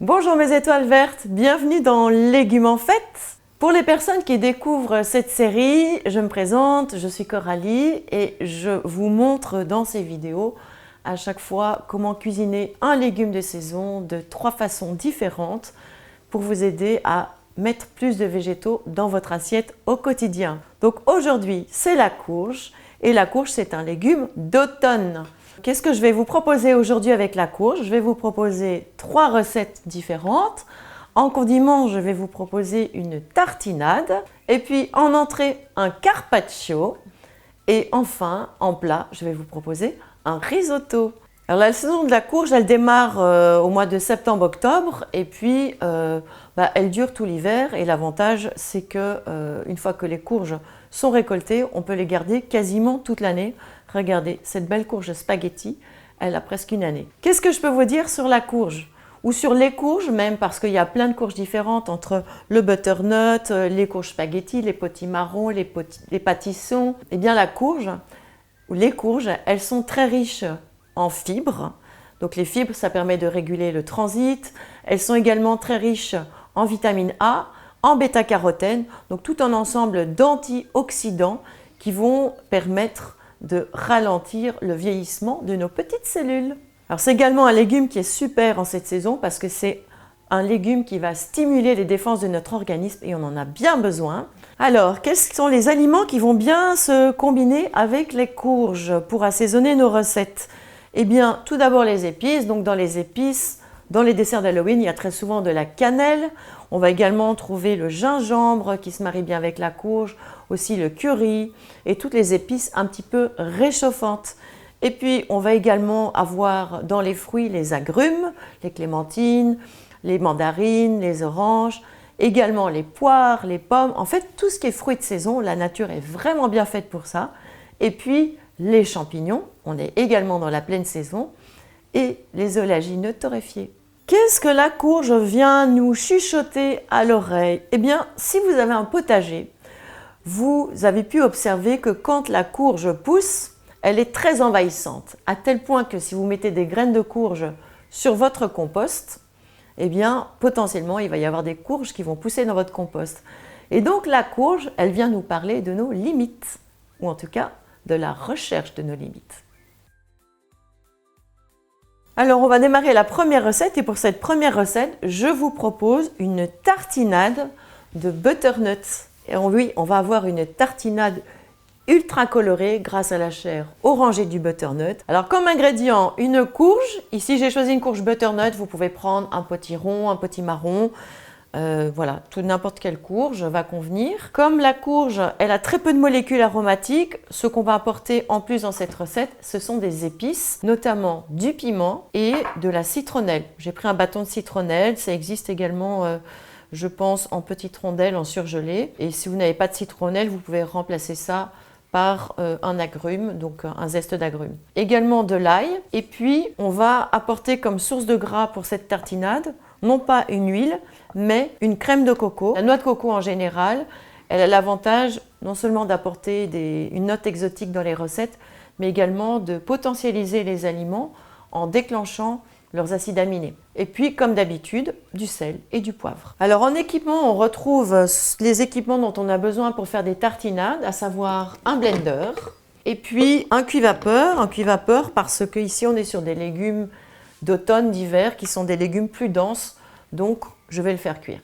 Bonjour mes étoiles vertes, bienvenue dans Légumes en fête. Pour les personnes qui découvrent cette série, je me présente, je suis Coralie et je vous montre dans ces vidéos à chaque fois comment cuisiner un légume de saison de 3 façons différentes pour vous aider à mettre plus de végétaux dans votre assiette au quotidien. Donc aujourd'hui, c'est la courge et la courge c'est un légume d'automne. Qu'est-ce que je vais vous proposer aujourd'hui avec la courge? Je vais vous proposer 3 recettes différentes. En condiment, je vais vous proposer une tartinade. Et puis en entrée, un carpaccio. Et enfin, en plat, je vais vous proposer un risotto. Alors la saison de la courge, elle démarre au mois de septembre-octobre. Et puis, elle dure tout l'hiver. Et l'avantage, c'est que une fois que les courges sont récoltées, on peut les garder quasiment toute l'année. Regardez, cette belle courge spaghetti, elle a presque une année. Qu'est-ce que je peux vous dire sur la courge? Ou sur les courges même, parce qu'il y a plein de courges différentes entre le butternut, les courges spaghetti, les potimarrons, les pâtissons. Eh bien la courge, ou les courges, elles sont très riches en fibres. Donc les fibres, ça permet de réguler le transit. Elles sont également très riches en vitamine A, en bêta-carotène, donc tout un ensemble d'antioxydants qui vont permettre de ralentir le vieillissement de nos petites cellules. Alors c'est également un légume qui est super en cette saison parce que c'est un légume qui va stimuler les défenses de notre organisme et on en a bien besoin. Alors, quels sont les aliments qui vont bien se combiner avec les courges pour assaisonner nos recettes? Eh bien, tout d'abord les épices. Donc dans les épices, dans les desserts d'Halloween, il y a très souvent de la cannelle. On va également trouver le gingembre qui se marie bien avec la courge, aussi le curry et toutes les épices un petit peu réchauffantes. Et puis, on va également avoir dans les fruits les agrumes, les clémentines, les mandarines, les oranges, également les poires, les pommes. En fait, tout ce qui est fruits de saison, la nature est vraiment bien faite pour ça. Et puis, les champignons, on est également dans la pleine saison, et les oléagineux torréfiés. Qu'est-ce que la courge vient nous chuchoter à l'oreille? Eh bien, si vous avez un potager, vous avez pu observer que quand la courge pousse, elle est très envahissante, à tel point que si vous mettez des graines de courge sur votre compost, eh bien, potentiellement, il va y avoir des courges qui vont pousser dans votre compost. Et donc, la courge, elle vient nous parler de nos limites, ou en tout cas, de la recherche de nos limites. Alors, on va démarrer la première recette et pour cette première recette, je vous propose une tartinade de butternut. Et oui, on va avoir une tartinade ultra colorée grâce à la chair orangée du butternut. Alors, comme ingrédient, une courge. Ici, j'ai choisi une courge butternut. Vous pouvez prendre un potiron, un potimarron. Voilà, n'importe quelle courge va convenir. Comme la courge, elle a très peu de molécules aromatiques, ce qu'on va apporter en plus dans cette recette, ce sont des épices, notamment du piment et de la citronnelle. J'ai pris un bâton de citronnelle, ça existe également, je pense, en petites rondelles, en surgelé. Et si vous n'avez pas de citronnelle, vous pouvez remplacer ça par un agrume, donc un zeste d'agrume. Également de l'ail. Et puis, on va apporter comme source de gras pour cette tartinade, non pas une huile, mais une crème de coco. La noix de coco en général, elle a l'avantage non seulement d'apporter une note exotique dans les recettes, mais également de potentialiser les aliments en déclenchant leurs acides aminés. Et puis, comme d'habitude, du sel et du poivre. Alors en équipement, on retrouve les équipements dont on a besoin pour faire des tartinades, à savoir un blender, et puis un cuit-vapeur parce que ici on est sur des légumes d'automne, d'hiver, qui sont des légumes plus denses, donc je vais le faire cuire.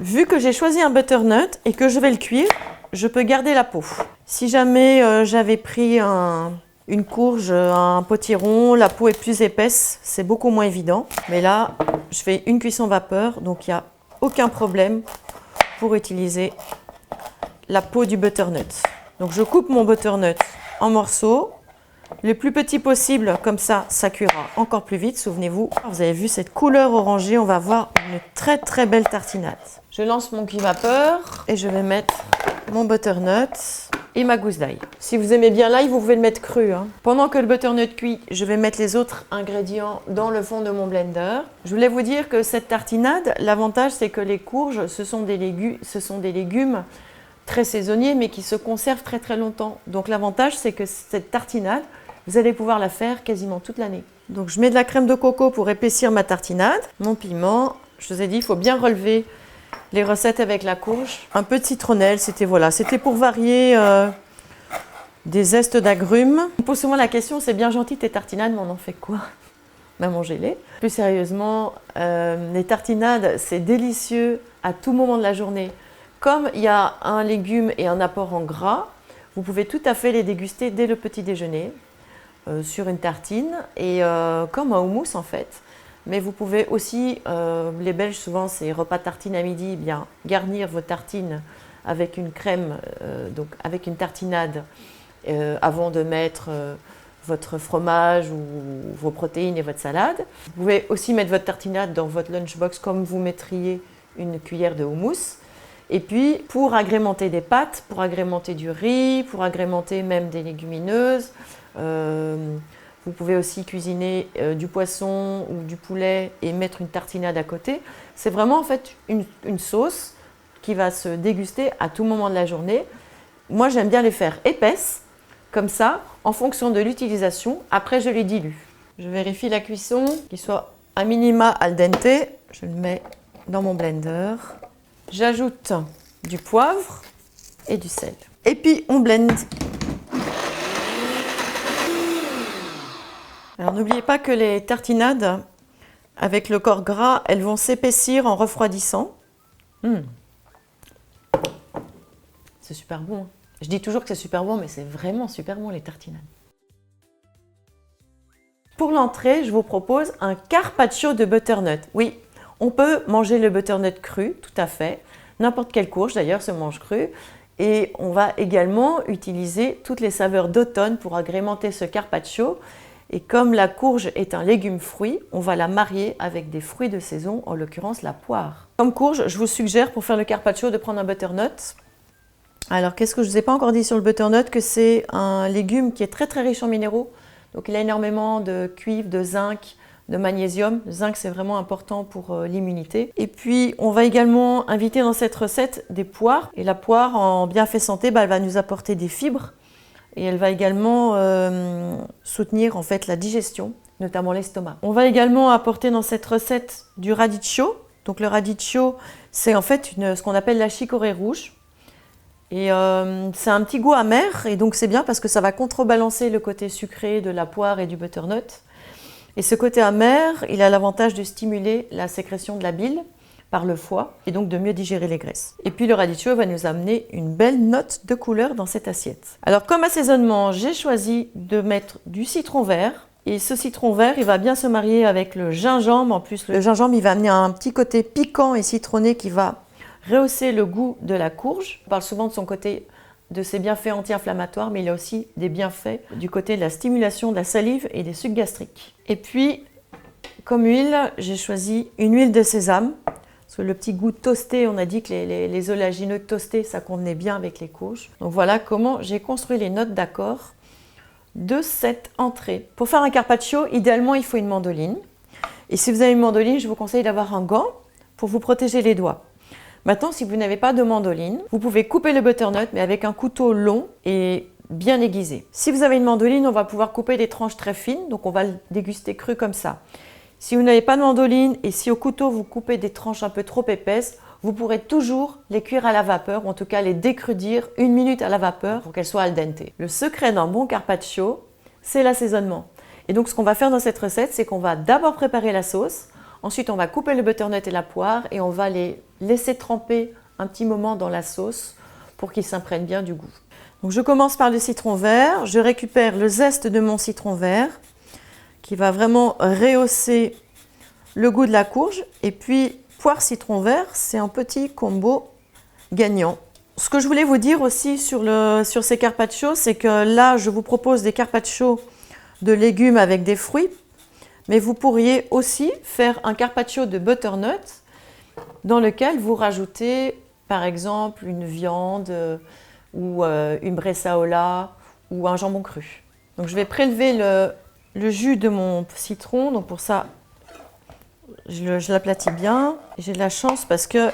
Vu que j'ai choisi un butternut et que je vais le cuire, je peux garder la peau. Si jamais j'avais pris une courge, un potiron, la peau est plus épaisse, c'est beaucoup moins évident. Mais là, je fais une cuisson vapeur, donc il n'y a aucun problème pour utiliser la peau du butternut. Donc je coupe mon butternut en morceaux, le plus petit possible, comme ça cuira encore plus vite, souvenez-vous. Vous avez vu cette couleur orangée, on va avoir une très très belle tartinade. Je lance mon cuit-vapeur et je vais mettre mon butternut et ma gousse d'ail. Si vous aimez bien l'ail, vous pouvez le mettre cru. Pendant que le butternut cuit, je vais mettre les autres ingrédients dans le fond de mon blender. Je voulais vous dire que cette tartinade, l'avantage c'est que les courges, ce sont des légumes très saisonniers, mais qui se conservent très très longtemps. Donc l'avantage c'est que cette tartinade, vous allez pouvoir la faire quasiment toute l'année. Donc je mets de la crème de coco pour épaissir ma tartinade, mon piment, Je vous ai dit, il faut bien relever les recettes avec la courge. Un peu de citronnelle, c'était voilà, c'était pour varier des zestes d'agrumes. On pose souvent la question, c'est bien gentil tes tartinades, mais on en fait quoi? Mangez-les. Plus sérieusement, les tartinades, c'est délicieux à tout moment de la journée. Comme il y a un légume et un apport en gras, vous pouvez tout à fait les déguster dès le petit déjeuner sur une tartine et comme un houmous en fait. Mais vous pouvez aussi, les Belges souvent c'est repas tartine à midi, bien garnir vos tartines avec une crème, donc avec une tartinade avant de mettre votre fromage ou vos protéines et votre salade. Vous pouvez aussi mettre votre tartinade dans votre lunchbox comme vous mettriez une cuillère de houmous. Et puis pour agrémenter des pâtes, pour agrémenter du riz, pour agrémenter même des légumineuses, vous pouvez aussi cuisiner du poisson ou du poulet et mettre une tartinade à côté. C'est vraiment en fait une sauce qui va se déguster à tout moment de la journée. Moi j'aime bien les faire épaisses. Comme ça, en fonction de l'utilisation, après je les dilue. Je vérifie la cuisson, qu'il soit à minima al dente. Je le mets dans mon blender. J'ajoute du poivre et du sel. Et puis on blende. Alors n'oubliez pas que les tartinades, avec le corps gras, elles vont s'épaissir en refroidissant. C'est super bon. Je dis toujours que c'est super bon, mais c'est vraiment super bon les tartinades. Pour l'entrée, je vous propose un carpaccio de butternut. Oui, on peut manger le butternut cru, tout à fait. N'importe quelle courge d'ailleurs se mange cru. Et on va également utiliser toutes les saveurs d'automne pour agrémenter ce carpaccio. Et comme la courge est un légume-fruit, on va la marier avec des fruits de saison, en l'occurrence la poire. Comme courge, je vous suggère pour faire le carpaccio de prendre un butternut. Alors, qu'est-ce que je ne vous ai pas encore dit sur le butternut? Que c'est un légume qui est très très riche en minéraux. Donc, il a énormément de cuivre, de zinc, de magnésium. Le zinc, c'est vraiment important pour l'immunité. Et puis, on va également inviter dans cette recette des poires. Et la poire, en bien fait santé, elle va nous apporter des fibres. Et elle va également soutenir en fait la digestion, notamment l'estomac. On va également apporter dans cette recette du radicchio. Donc, le radicchio, c'est en fait ce qu'on appelle la chicorée rouge. Et c'est un petit goût amer, et donc c'est bien parce que ça va contrebalancer le côté sucré de la poire et du butternut. Et ce côté amer, il a l'avantage de stimuler la sécrétion de la bile par le foie, et donc de mieux digérer les graisses. Et puis le radicchio va nous amener une belle note de couleur dans cette assiette. Alors comme assaisonnement, j'ai choisi de mettre du citron vert. Et ce citron vert, il va bien se marier avec le gingembre. En plus, le gingembre, il va amener un petit côté piquant et citronné qui va rehausser le goût de la courge. On parle souvent de son côté, de ses bienfaits anti-inflammatoires, mais il y a aussi des bienfaits du côté de la stimulation de la salive et des sucs gastriques. Et puis, comme huile, j'ai choisi une huile de sésame. Parce que le petit goût toasté, on a dit que les oléagineux toastés, ça convenait bien avec les courges. Donc voilà comment j'ai construit les notes d'accord de cette entrée. Pour faire un carpaccio, idéalement, il faut une mandoline. Et si vous avez une mandoline, je vous conseille d'avoir un gant pour vous protéger les doigts. Maintenant, si vous n'avez pas de mandoline, vous pouvez couper le butternut, mais avec un couteau long et bien aiguisé. Si vous avez une mandoline, on va pouvoir couper des tranches très fines, donc on va le déguster cru comme ça. Si vous n'avez pas de mandoline et si au couteau vous coupez des tranches un peu trop épaisses, vous pourrez toujours les cuire à la vapeur, ou en tout cas les décrudir 1 minute à la vapeur pour qu'elles soient al dente. Le secret d'un bon carpaccio, c'est l'assaisonnement. Et donc ce qu'on va faire dans cette recette, c'est qu'on va d'abord préparer la sauce. Ensuite, on va couper le butternut et la poire et on va les laisser tremper un petit moment dans la sauce pour qu'ils s'imprègnent bien du goût. Donc, je commence par le citron vert. Je récupère le zeste de mon citron vert qui va vraiment rehausser le goût de la courge. Et puis, poire-citron vert, c'est un petit combo gagnant. Ce que je voulais vous dire aussi sur ces carpaccios, c'est que là, je vous propose des carpaccios de légumes avec des fruits. Mais vous pourriez aussi faire un carpaccio de butternut dans lequel vous rajoutez par exemple une viande ou une bresaola ou un jambon cru. Donc je vais prélever le jus de mon citron. Donc pour ça, je l'aplatis bien. J'ai de la chance parce qu'ils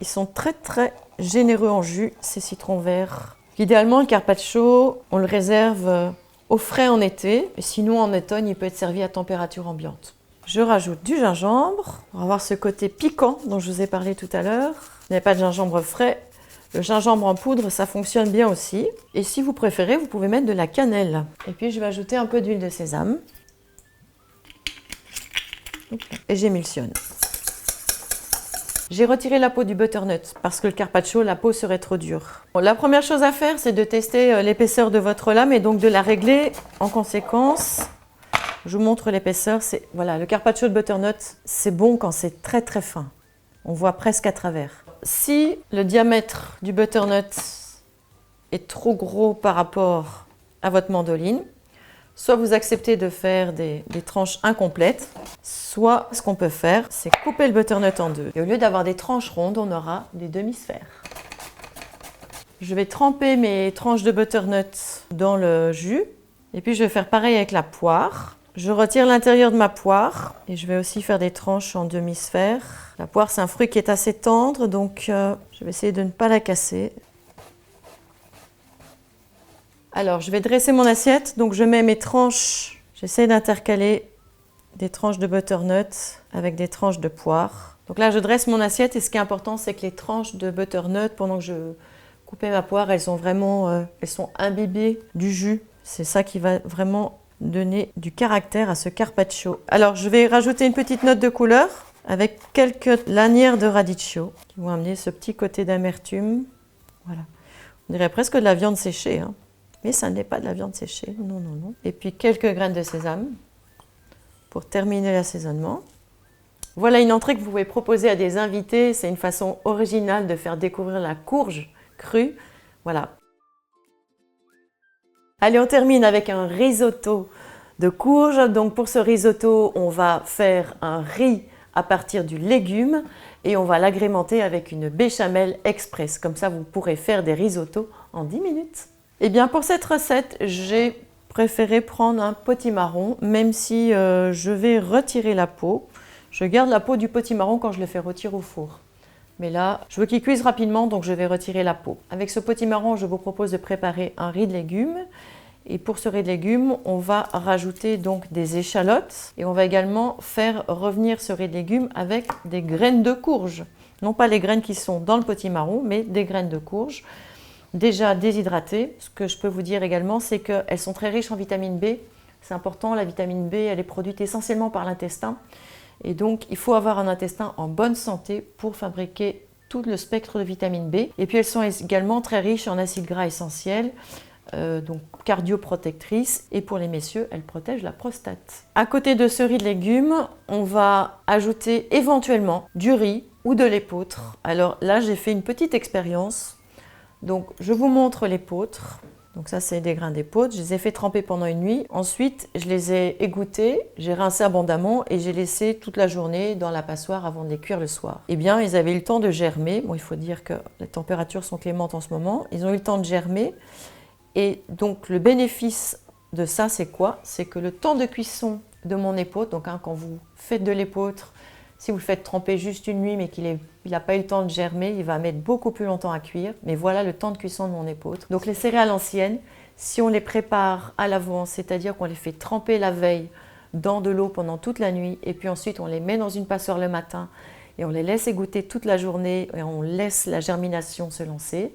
sont très très généreux en jus, ces citrons verts. Idéalement, le carpaccio, on le réserve au frais en été, et sinon en automne, il peut être servi à température ambiante. Je rajoute du gingembre pour avoir ce côté piquant dont je vous ai parlé tout à l'heure. Vous n'avez pas de gingembre frais. Le gingembre en poudre, ça fonctionne bien aussi. Et si vous préférez, vous pouvez mettre de la cannelle. Et puis, je vais ajouter un peu d'huile de sésame. Et j'émulsionne. J'ai retiré la peau du butternut parce que le carpaccio, la peau serait trop dure. Bon, la première chose à faire, c'est de tester l'épaisseur de votre lame et donc de la régler en conséquence. Je vous montre l'épaisseur. Voilà, le carpaccio de butternut, c'est bon quand c'est très très fin. On voit presque à travers. Si le diamètre du butternut est trop gros par rapport à votre mandoline, soit vous acceptez de faire des tranches incomplètes, soit ce qu'on peut faire, c'est couper le butternut en deux. Et au lieu d'avoir des tranches rondes, on aura des demi-sphères. Je vais tremper mes tranches de butternut dans le jus et puis je vais faire pareil avec la poire. Je retire l'intérieur de ma poire et je vais aussi faire des tranches en demi-sphère. La poire, c'est un fruit qui est assez tendre, donc je vais essayer de ne pas la casser. Alors, je vais dresser mon assiette, donc je mets mes tranches. J'essaie d'intercaler des tranches de butternut avec des tranches de poire. Donc là, je dresse mon assiette et ce qui est important, c'est que les tranches de butternut, pendant que je coupais ma poire, elles sont imbibées du jus. C'est ça qui va vraiment donner du caractère à ce carpaccio. Alors, je vais rajouter une petite note de couleur avec quelques lanières de radicchio qui vont amener ce petit côté d'amertume. Voilà. On dirait presque de la viande séchée, hein. Mais ça n'est pas de la viande séchée. Non, non, non. Et puis quelques graines de sésame pour terminer l'assaisonnement. Voilà une entrée que vous pouvez proposer à des invités. C'est une façon originale de faire découvrir la courge crue. Voilà. Allez, on termine avec un risotto de courge. Donc pour ce risotto, on va faire un riz à partir du légume et on va l'agrémenter avec une béchamel express. Comme ça, vous pourrez faire des risottos en 10 minutes. Eh bien, pour cette recette, j'ai préféré prendre un potimarron, même si je vais retirer la peau. Je garde la peau du potimarron quand je le fais rôtir au four. Mais là, je veux qu'il cuise rapidement, donc je vais retirer la peau. Avec ce potimarron, je vous propose de préparer un riz de légumes. Et pour ce riz de légumes, on va rajouter donc des échalotes. Et on va également faire revenir ce riz de légumes avec des graines de courge. Non pas les graines qui sont dans le potimarron, mais des graines de courge déjà déshydratées. Ce que je peux vous dire également, c'est qu'elles sont très riches en vitamine B. C'est important, la vitamine B, elle est produite essentiellement par l'intestin. Et donc, il faut avoir un intestin en bonne santé pour fabriquer tout le spectre de vitamine B. Et puis, elles sont également très riches en acides gras essentiels, donc cardioprotectrices. Et pour les messieurs, elles protègent la prostate. À côté de ce riz de légumes, on va ajouter éventuellement du riz ou de l'épeautre. Alors là, j'ai fait une petite expérience. Donc, je vous montre l'épeautre. Donc ça, c'est des grains d'épeautre. Je les ai fait tremper pendant une nuit. Ensuite, je les ai égouttés, j'ai rincé abondamment et j'ai laissé toute la journée dans la passoire avant de les cuire le soir. Eh bien, ils avaient eu le temps de germer. Bon, il faut dire que les températures sont clémentes en ce moment. Ils ont eu le temps de germer. Et donc, le bénéfice de ça, c'est quoi? C'est que le temps de cuisson de mon épeautre, donc quand vous faites de l'épeautre, si vous le faites tremper juste une nuit mais qu'il n'a pas eu le temps de germer, il va mettre beaucoup plus longtemps à cuire. Mais voilà le temps de cuisson de mon épeautre. Donc les céréales anciennes, si on les prépare à l'avance, c'est-à-dire qu'on les fait tremper la veille dans de l'eau pendant toute la nuit et puis ensuite on les met dans une passoire le matin et on les laisse égoutter toute la journée et on laisse la germination se lancer,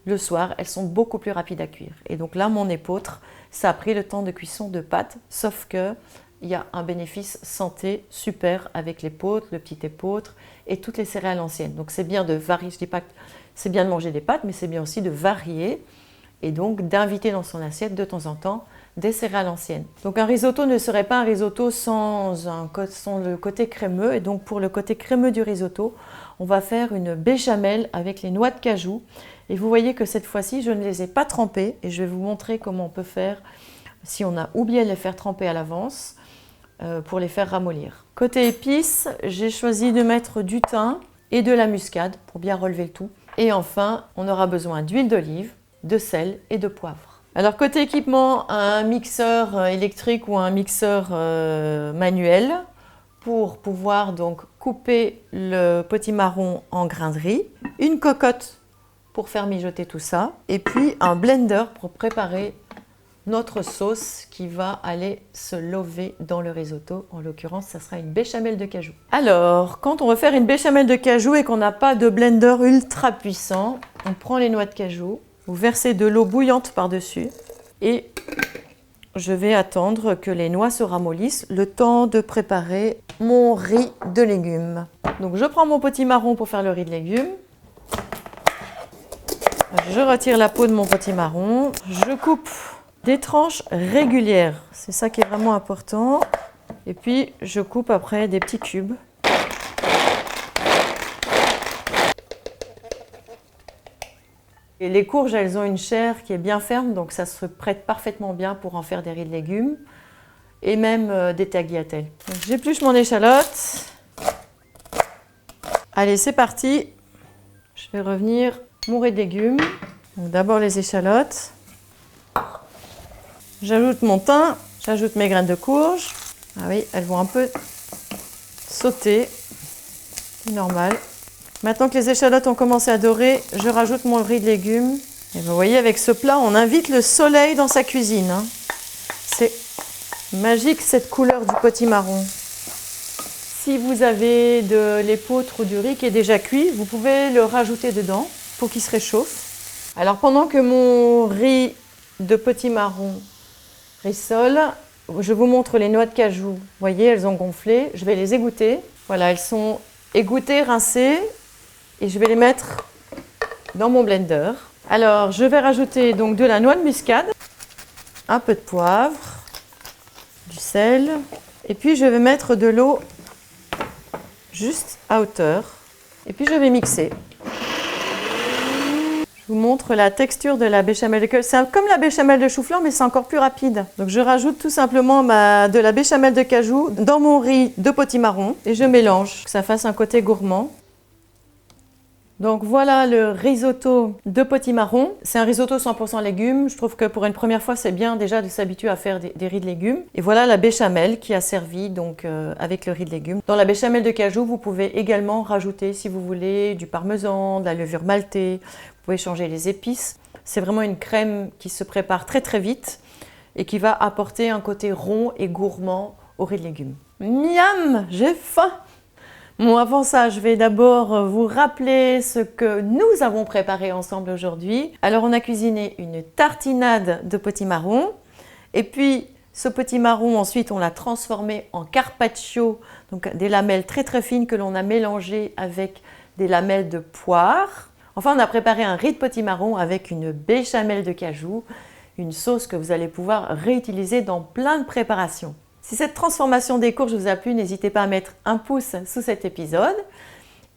le soir, elles sont beaucoup plus rapides à cuire. Et donc là, mon épeautre, ça a pris le temps de cuisson de pâte, sauf que il y a un bénéfice santé super avec l'épeautre, le petit épeautre et toutes les céréales anciennes. Donc c'est bien de varier, je dis pas que c'est bien de manger des pâtes, mais c'est bien aussi de varier et donc d'inviter dans son assiette de temps en temps des céréales anciennes. Donc un risotto ne serait pas un risotto sans le côté crémeux. Et donc pour le côté crémeux du risotto, on va faire une béchamel avec les noix de cajou. Et vous voyez que cette fois-ci, je ne les ai pas trempées et je vais vous montrer comment on peut faire si on a oublié de les faire tremper à l'avance. Pour les faire ramollir. Côté épices, j'ai choisi de mettre du thym et de la muscade pour bien relever le tout. Et enfin, on aura besoin d'huile d'olive, de sel et de poivre. Alors côté équipement, un mixeur électrique ou un mixeur manuel pour pouvoir donc couper le potimarron en grains de riz, une cocotte pour faire mijoter tout ça et puis un blender pour préparer notre sauce qui va aller se lover dans le risotto. En l'occurrence, ça sera une béchamel de cajou. Alors, quand on veut faire une béchamel de cajou et qu'on n'a pas de blender ultra puissant, on prend les noix de cajou, vous versez de l'eau bouillante par-dessus et je vais attendre que les noix se ramollissent, le temps de préparer mon riz de légumes. Donc je prends mon potimarron pour faire le riz de légumes. Je retire la peau de mon potimarron. Je coupe des tranches régulières. C'est ça qui est vraiment important. Et puis je coupe après des petits cubes. Et les courges, elles ont une chair qui est bien ferme, donc ça se prête parfaitement bien pour en faire des riz de légumes et même des tagliatelles. J'épluche mon échalote. Allez, c'est parti. Je vais revenir mon riz de légumes. D'abord les échalotes. J'ajoute mon thym, j'ajoute mes graines de courge. Ah oui, elles vont un peu sauter. C'est normal. Maintenant que les échalotes ont commencé à dorer, je rajoute mon riz de légumes. Et vous voyez, avec ce plat, on invite le soleil dans sa cuisine. C'est magique cette couleur du potimarron. Si vous avez de l'épeautre ou du riz qui est déjà cuit, vous pouvez le rajouter dedans pour qu'il se réchauffe. Alors pendant que mon riz de potimarron rissole, je vous montre les noix de cajou. Vous voyez, elles ont gonflé. Je vais les égoutter. Voilà, elles sont égouttées, rincées. Et je vais les mettre dans mon blender. Alors, je vais rajouter donc de la noix de muscade, un peu de poivre, du sel, et puis je vais mettre de l'eau juste à hauteur. Et puis je vais mixer. Je vous montre la texture de la béchamel de cajou. C'est comme la béchamel de chou-fleur, mais c'est encore plus rapide. Donc je rajoute tout simplement de la béchamel de cajou dans mon riz de potimarron et je mélange, que ça fasse un côté gourmand. Donc voilà le risotto de potimarron. C'est un risotto 100% légumes. Je trouve que pour une première fois, c'est bien déjà de s'habituer à faire des riz de légumes. Et voilà la béchamel qui a servi donc avec le riz de légumes. Dans la béchamel de cajou, vous pouvez également rajouter, si vous voulez, du parmesan, de la levure maltée. Vous pouvez changer les épices. C'est vraiment une crème qui se prépare très très vite et qui va apporter un côté rond et gourmand au riz de légumes. Miam, j'ai faim! Bon, avant ça, je vais d'abord vous rappeler ce que nous avons préparé ensemble aujourd'hui. Alors, on a cuisiné une tartinade de potimarron. Et puis, ce potimarron, ensuite, on l'a transformé en carpaccio, donc des lamelles très très fines que l'on a mélangées avec des lamelles de poire. Enfin, on a préparé un riz de potimarron avec une béchamel de cajou, une sauce que vous allez pouvoir réutiliser dans plein de préparations. Si cette transformation des courges vous a plu, n'hésitez pas à mettre un pouce sous cet épisode.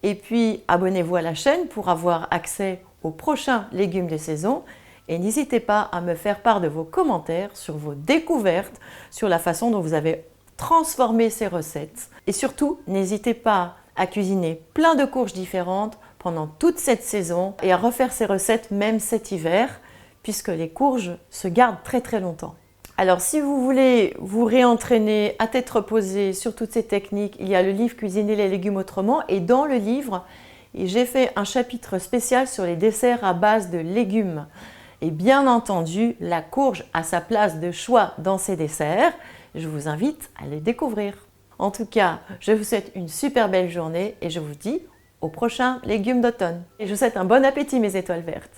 Et puis, abonnez-vous à la chaîne pour avoir accès aux prochains légumes de saison. Et n'hésitez pas à me faire part de vos commentaires sur vos découvertes, sur la façon dont vous avez transformé ces recettes. Et surtout, n'hésitez pas à cuisiner plein de courges différentes pendant toute cette saison et à refaire ces recettes même cet hiver, puisque les courges se gardent très très longtemps. Alors, si vous voulez vous réentraîner à tête reposée sur toutes ces techniques, il y a le livre Cuisiner les légumes autrement. Et dans le livre, j'ai fait un chapitre spécial sur les desserts à base de légumes. Et bien entendu, la courge a sa place de choix dans ces desserts. Je vous invite à les découvrir. En tout cas, je vous souhaite une super belle journée et je vous dis au prochain légumes d'automne. Et je vous souhaite un bon appétit, mes étoiles vertes.